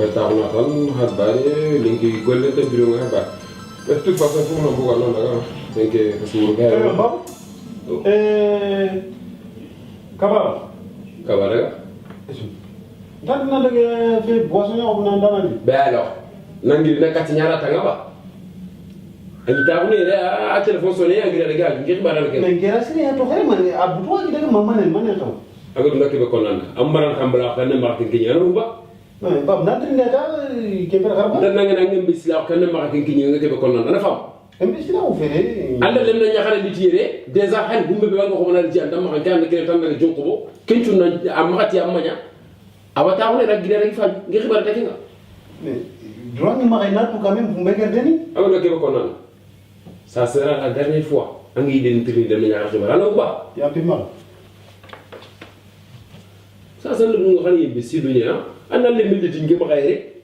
betawna tan hadbane linki golle te biro nga ba de toute façon pour no buga non daga denke suru ga kaba daga dan na daga fe boisson ya ko nan dana ni be alors nangi nakati nyara tanga ba ani tabu ne a telephone sonné angira daga ngi bara daga mais ngera sire ya to xere man abu to daga mama ne man taw aga dum nakebe konanda ambaran khambala kan martin kinya no ba non bab nanti ndata ke ber xarba dan nga ngam bisla kan martin kinya ngake be konanda na fam mbisi la o fere anda lem na ñaxale di tire déjà xel bu mbebe nga ko mën a ci andam ma kan ke tan na jonko bo kencu na amati amanya aba taw ne rek gidere fa ngi xibar ta kinga mais droit ni ma na tout quand même bu mbege deni aba nga ke ko non ça sera la dernière fois angi identité de ñaar xibar ala ba ya pi mal ça c'est le nga xani bi ci dunya anda le mel di ngi ba xayre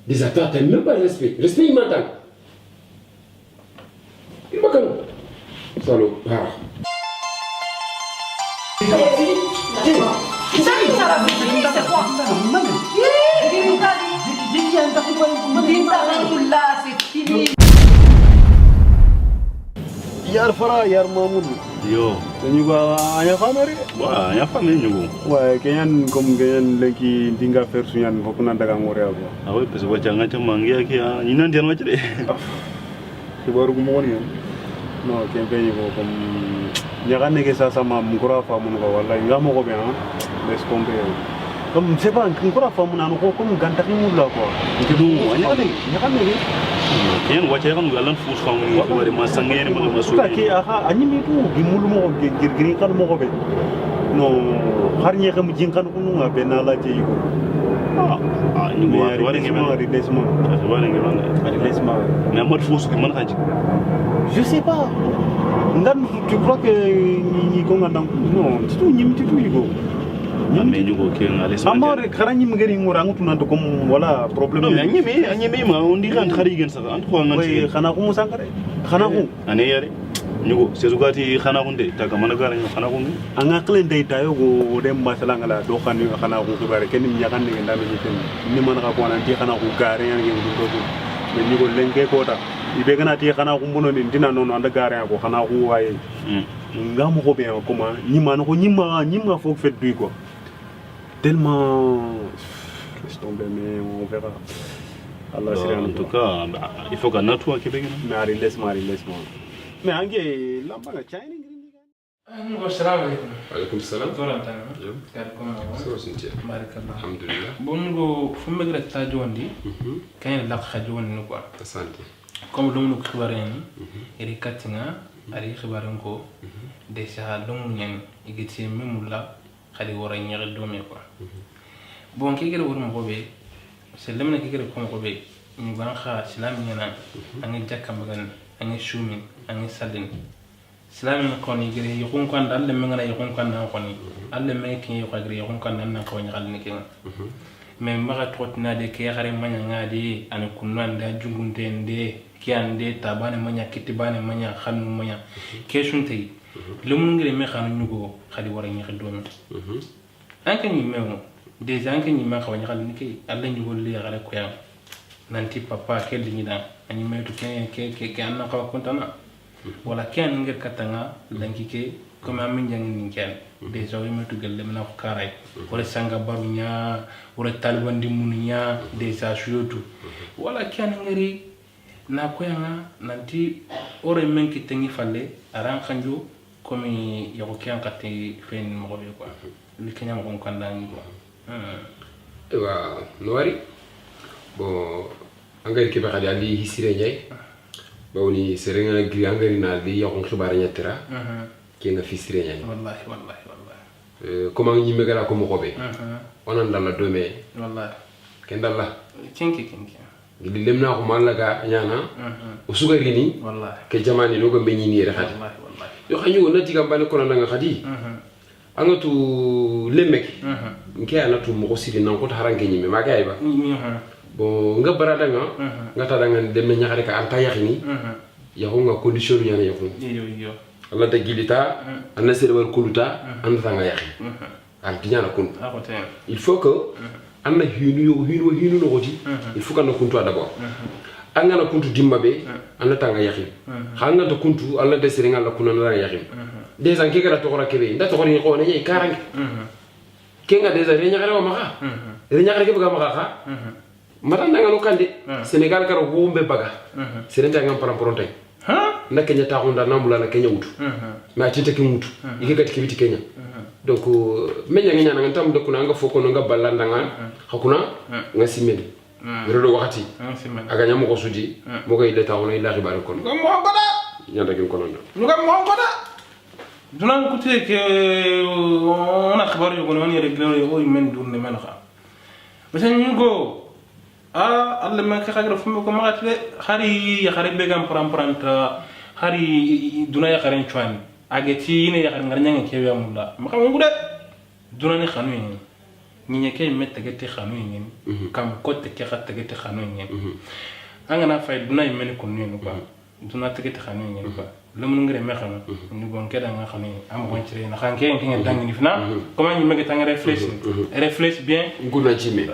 déjà ta même pas respect immental il va quand salaud ah yar fara yar mamudu yo dañu ko anya famere wa ya fami nyugo wa kenyan comme kenyan leki dinga faire sunyan fokk na daga ngore abo awe pese wa janga chama ngia ki ni nan dian wachde kibaru gu mo woni no ken pe ni ko comme ñagane ke sa sama mukura fa mun ko wallahi ngamo ko be han les tomber comme c'est pas mukura fa mun an ko comme ganta ki mun la ko ngidu ñagane ke yen wacha kan galan fus fa ngi ko bari ma sangere ma ma so ki aha animi tu gi mulu mo girgiri kan mo ko be no har ñe xam jin kan ko nga be na la ci ko ni mo wari ngi ma ari desmo wari ngi ma ari desmo mais ma fus ko man xaji je sais pas ndan tu crois que ni ko ngandam non tu ñim tu ko mais ñu ko ke ngale sama amore kharani mgeri ngura ngutu nan ko wala problème non mais anyemi ma on di kan khari gen sa an ko nganti khana ko musangare khana ko ane yare ñugo sezugati khana ko de taga mana gara ñu khana ko ngi anga klen day tayo go dem masala ngala do khani khana ko bare ken mi nyakan ni ndame ni ten ni man ka ko nan ti khana ko gare yan ngi do do mais ñugo lenke ko ta ibe gana ti khana ko mbono ni dina non anda gare ko khana ko waye ngam ko be ko ma ñima ko ñima fo fet duy ko tellement laisse tomber mais on verra Allah sera en tout cas il faut qu'on nettoie Québec mais laisse-moi mais ange lamba nga china ngo assalamu alaikum alaikum salam toranta yo kar ko ma so sinti barakallah alhamdulillah bongo fumme gra ta jondi kay la khajoni quoi santé comme lu mu xibareni eri katinga ari xibaran ko déjà lu mu ñen igiti memula khali wara ñere do me quoi bon ki gere wor mo be c'est lemna ki gere ko mo be ñu ban kha islam ñana angi jakka magan angi shumi angi salin islam ko ni gere yikun kan dal le ngana yikun kan na ko ni alle me ki ko gere yikun kan na ko ñal ni ki mais maga trotna de ke xare manya ngadi an kunnan da jungunte nde ki ande tabane manya kitibane manya xanu manya question tay lumun ngere me xanu ñugo xadi wara ñi xedom anka ñi mewo déjà anka ñi ma xawni xal ni ki alla ñugo li xare ko yam nanti papa kel ñi da ani metu ke anna ko kontana wala ken ngir katanga danki ke comme amin jang ni ken déjà wi metu gel le na ko karay wala sanga barunya wala talbandi munya déjà shuyotu wala ken ngiri na ko yanga nanti ore menki tengi falle aran khanjo comme yako ken katti fen mo be quoi li kenya mo kon dangi quoi wa noari bon angari ke ba khadi ali hisire nyay bawni serenga gri angari na li yako xibaar ñetira ki nga fisire nyay wallahi comment ñi megala ko mo xobe onan dalla dome wallahi ken dalla kinki gidi lemna ko malaga nyana o sugari ni wallahi ke jamani no go beñi ni re khadi wallahi yo xanyu na tiga bale ko na nga khadi angatu lemek nke anatu mo siri nan ko tarange ñi me ma kay ba bon nga barada nga ta nga dem na ñaxare ka anta yaxini ya ko nga condition ñana ya ko yo Allah da gilita anna server kuluta anda nga yaxi an tiñana kun il faut que anna hinu no goti il faut kana kuntu d'abord angana kuntu dimmabe anna tanga yakhim khanga to kuntu alla de siringa la kunana yakhim déjà ke gara to gora kebe nda to gori ko ne yi karange kenga déjà re nyakare wa maka re nyakare ke baga maka kha mata nanga no kande Sénégal karo wombe baga Sénégal ngam paramporontay na Kenya ta honda namula na Kenya wutu na tite ki mutu ike gati kibiti Kenya donc menya ngenya na ntam de kuna nga foko no nga balanda nga hakuna nga simedi redo wakati aga nyamo ko sudi mo ko ide ta wona ila xibar ko nga mo goda nyanda ki ko non nga mo goda dunan ko te ke ona xibar yo ko non yere glo yo men dunne men xa parce que ñu go alla ma ka xagra fumu ko magatle xari ya xari begam prampranta xari duna ya xaren chwani ageti ne ya xar ngarnya ke ya mulla ma xam ngude duna ni xanu ni ñe kay mette gete xanu ni kam ko te ke xatte gete xanu ni anga na fay duna yimeni ko ni ko duna te gete xanu ni ko lamun ngere me xanu ni bon ke da nga xanu am ko ci na xan ke ngi dang ni fina comment ni mege tang réfléchir bien nguna ci me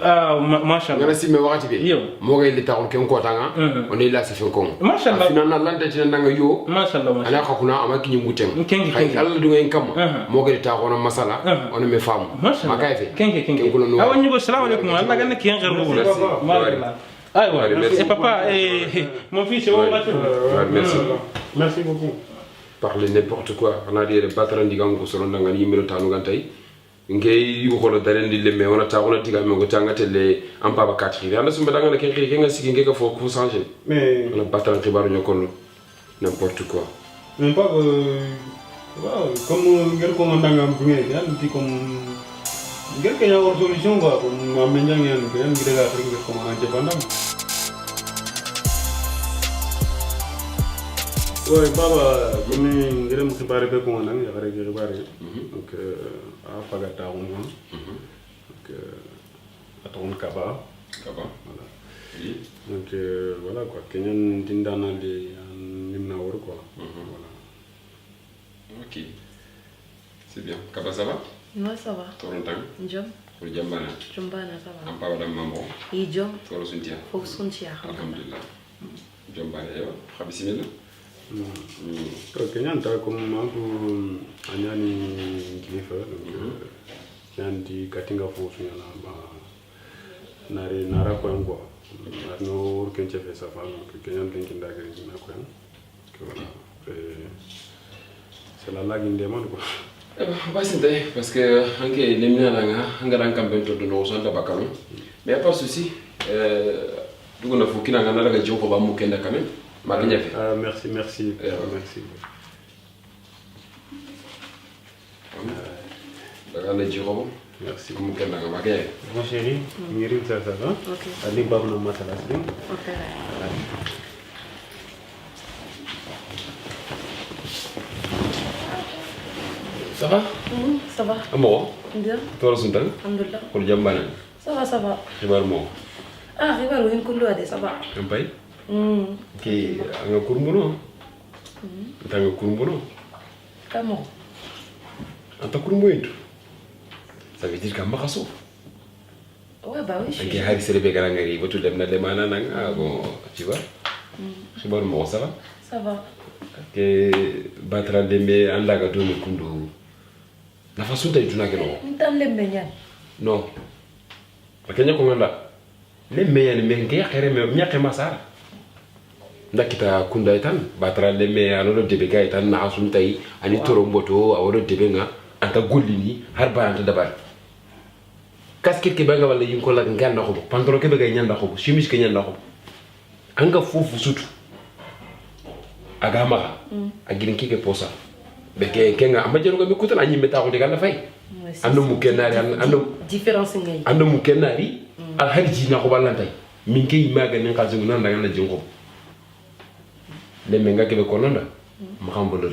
machallah ngara simme wakati be mo gay li taxul ken ko tanga on est là c'est fait con machallah fina na lante ci ndanga yo machallah ala khakuna amaki ni mutem kengi alla du ngay kam mo gay taxona masala on me fam ma kay fe kengi awa ñu go assalamu alaykum alla ganna ki ngir rubu machallah aywa et papa et mon fils merci beaucoup parler n'importe quoi on a dit le battre ndigango solo ndanga ni miro tanu gantay ngey yugo ko daren di lemme wona ta wona diga me go tangatele am baba katri yalla sumba danga na kenki kenga sigi ngeka fo ko changer mais on a battre xibaru ñokon n'importe quoi mais pas waaw comme ngel ko ndanga am ngel yalla ti comme ngel ke ya wor solution quoi comme am ñang ñan ngel ngi daga rek ngel ko ma ci bandam ouais baba comme ngel mo xibaare be ko nang ya rek xibaare donc a faga taxum donc atron kaba voilà donc voilà quoi kenyan tindana li nimna wor quoi voilà ok c'est bien kaba ça va moi ça va torontan njom pour jambana ça va am papa dam mambo i jom toro suntia fo suntia alhamdulillah jambana yo khabismillah kenyan ta comme mangu anyani kilifa donc yanti katinga fo sunyana ba nara ko ngo no kenche fe safa kenyan tinkinda gari na ko voilà c'est la lague indémon quoi parce que anke lemina nga ngara kambe to do no sonda bakano mais pas souci dugo na fukina nga nalaga joko ba mukenda quand même magnya fe merci merci daga na joko merci mukenda nga magnya mon chéri ngiri ça va ok ali babu na masala sing ok ça va ça va amo bien toro suntan alhamdulillah pour jambana ça va xibar mo xibar win kullu ade ça va kampay ki anga kurumbuno tanga kurumbuno comment anta kurumbuintu ça veut dire que makaso ouais bah oui anke hari serebe garangari botu dem na demana nanga bon tu vois xibar mo ça va que batra dembe andaga do mi kundu na fasunta ituna keno ntan le menyan non akenya ko nganda le meyan men ke xere me nyake masara ndakita kunda itan batra le me anodo debe ga itan na asunta yi ani toromboto awodo debe nga anta gollini har ba anta dabar casquette ke banga wala yin ko la nganda ko pantalon ke be ga nyanda ko chemise ke nyanda ko anga fofu sutu agama agin kike posa beke kenga amajero mi kutana nyi meta ko diga na fay ando mu kenari ando différence ngay ando mu kenari al harji na ko balantay min kay maga ni xazu nan da na jingo le menga ke be ko nonda ma xam bolor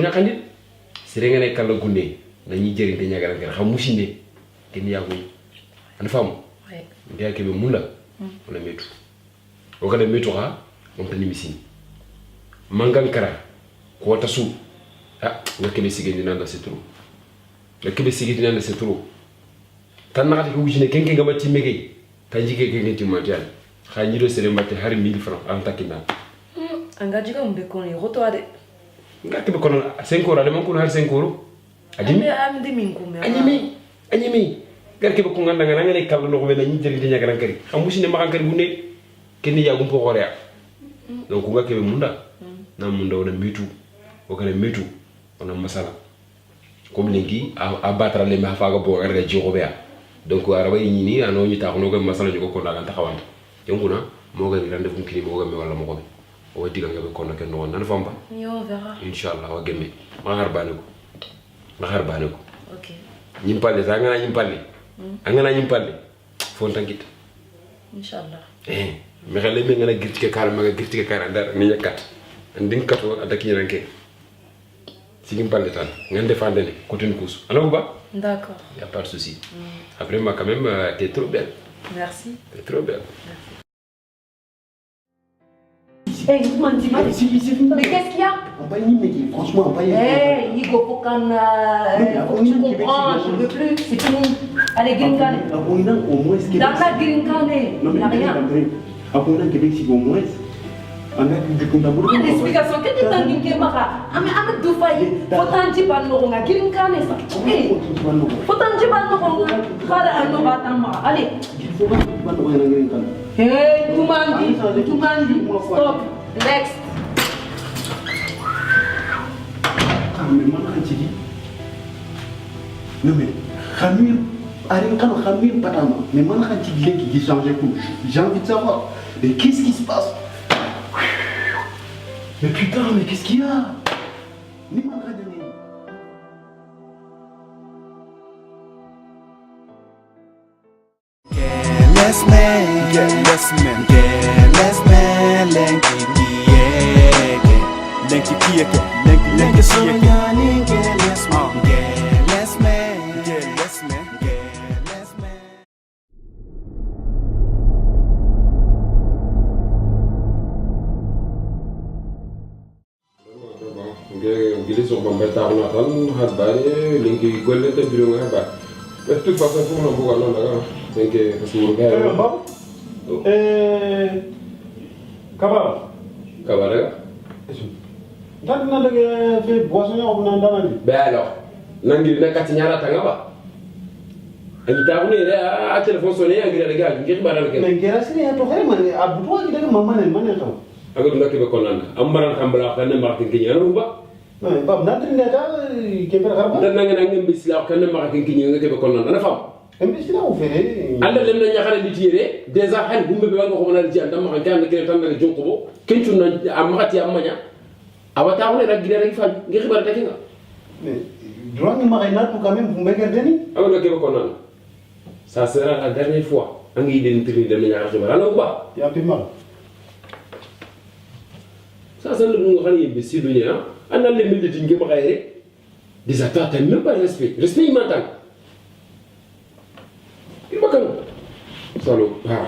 ñakandi sire nga ne kala gunde na ñi jeri de ñagal nga xam musinde ken yagu an fam ouais ndia ke be mula wala metu o kada metu ha on tani misini mangan kara ko wata su nga kebe sigeni nanda c'est trop nga kebe sigeni nanda c'est trop tan nakati ko wujine kenke gama timmege tanjike kenke timatial khanjiro sere mbatte har 1000 francs am takina angajiga mbe kono roto ade ngati be kono 5 euros de man kono har 5 euros adimi am de min kume anyimi garke be ko nganda ngana ngane kallo no ko be na nyidiri nya garan kari amusine ma kan kari bunne kenni ya gumpo gore donc ngake be munda na munda wona mitu o kana mitu ona masala comme lengi a battra le ma faga bo garga jigo be donc araba yini ano nyita ko no ko masala jogo ko daga taxawanta yonguna mo ga rendez vous kini mo ga me wala mo ko be o diga nga be kono ken no nan famba yo verra inshallah wa gemme ma harbane ko ok nyimpalle sa ngana nyimpalle angana nyimpalle fon tankit inshallah me xale me ngana girtike kar ma girtike kar andar ni nyakat ndin kato adaki ranke sigim palle tan ngande fandene côté kous ana ba d'accord y a pas de souci après moi quand même t'es trop belle merci t'es trop belle hey Ousmane dis mais qu'est-ce qu'il y a franchement hey Igo faut tu comprends je veux plus c'est fini allez Gringane dans la Gringane il n'y a rien au moins l'explication que tu t'en dis que mara ame du faille faut t'en dire pas non nga Gringane ça faut t'en dire pas non khara ano batama allez hey tu mandi stop next non mais Khamir Arin kan Khamir patama mais man kan ci qui changer tout j'ai envie de savoir mais qu'est-ce qui se passe mais putain mais qu'est-ce qu'il y a ni man kan donner let's man, gili so bamba taxna tan har bare lingi golle te biro nga ba de toute façon pour no buga non daga donc parce que ga kaba daga dan na daga fe boisson ya ko nan dana ni be alors nangi nakati nyara tanga ba ani taxune re a téléphone sonné ngi daga ngi xibaral ke mais ngera sini ya to xere man abu to ngi daga mama ne man taw aga dum nakebe konanda am maran xambala xane martin ke nyana rumba non bab nanti ndata ke ber xarba dan nga ngam bisla xane martin ke nyana ngebe konanda na fam mbisi na o fere anda lemna nyaxare di tire déjà xal bumbe be nga ko mona di andam ma kan ke tan na jonko bo kencu na amati amanya aba taxune rek gide rek fa ngi xibar ta kinga mais droit ni ma na tout quand même vous me gardez aga nakebe konanda ça sera la dernière fois angi identifier de nyaxare xibar ala ba ya pi mal ça c'est le monde qui est imbécile dunia on a les mêmes dingue ba xayre déjà t'as même pas respect il m'entend il va quand salaud ah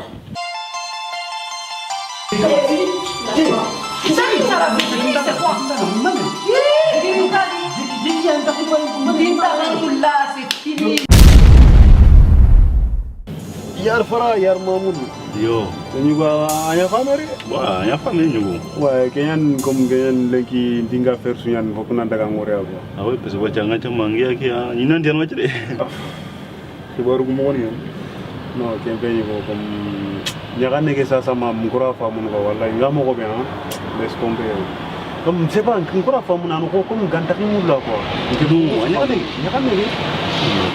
yar fara yar mamoud yo ñu ba anya famere wa ya fami nyugo ouais kenyan comme kenyan leki dinga faire suñan fokk na daga ngore abo awe pese wa janga chama ngia ki ni nan dian wacce de xibaru gu mo woni non ken pe ni ko comme ñagane ke sa sama mukura fa mun ko wallahi ngamo ko be hein laisse tomber comme c'est pas mukura fa mun an ko comme ganta ki mun la quoi ngidu ñagane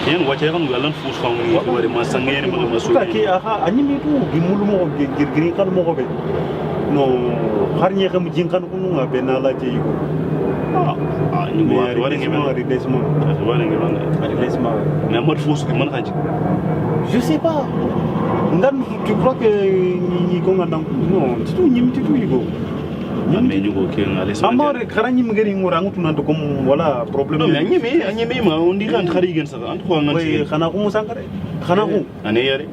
yen wacce kan galan fus fa ngi ko bari ma sangé ni ma so ka ki aha animi tu gi mulu mo girgiri kan mo ko be non har ñe xam jin kan ko nga be na la ci ko ni mo wari ngi ma ari desmo wari ngi ma ari desmo mais mod fus ko man xanji je sais pas ndan tu crois que ni ko ngandam non tu ñim tu ko mais ñu ko ke ngale sama amore kharani mgeri ngura ngutu nanto comme voilà problème non mais anyemi ma on dit kan khari gen sa an ko nganti khana ko musangare khana ko ane yare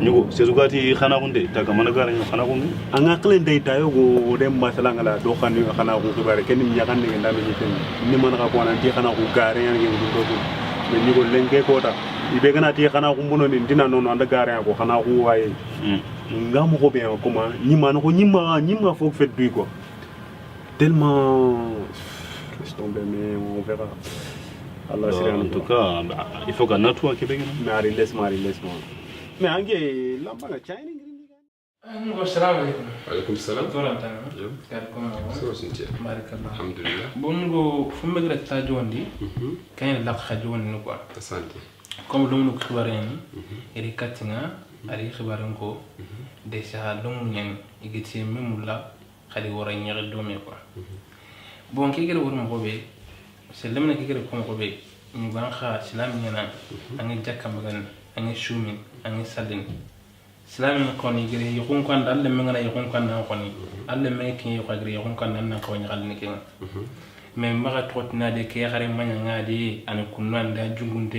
ñugo sezugati khana ko nde taga mana gara ñu khana ko ngi anga klen day tayo go dem masala ngala do khani khana ko xibare ken mi nyakan ne ndame ni ten ni man ka ko nan ti khana ko gare yan ngi do mais ñugo lenke ko ta ibe gana ti xana ko mbono ni dina non anda gare ko xana ko waye ngam ko bien comment ñima no ko ñima faut fait du quoi tellement laisse tomber mais on verra Allah en tout cas il faut qu'on ait tout à Québec mari laisse-moi mais ange lamba nga china Assalamu alaikum. Alaikum salam. Torantana. Yo. Yarkom. So sinti. Barakallah. Alhamdulillah. Bongo fumbe gra tajondi. Kany la khajondi no quoi. Asante. Comme lu mu xibareni. Eri katinga ari xibaren ko déjà lu mu ñen igiti memula xali wara ñere do me quoi. Bon ki gere wor mo be c'est lemna ki gere ko mo be ñu ban kha islam ñana angi jakka magan angi shumi angi salin Islam koni gire yukun kan dalle mengana yukun kan na koni alle me kin yukun gire yukun kan na ko nyagal ni kin mais maga tot na de ke xare manya ngadi an kunnan da jungunte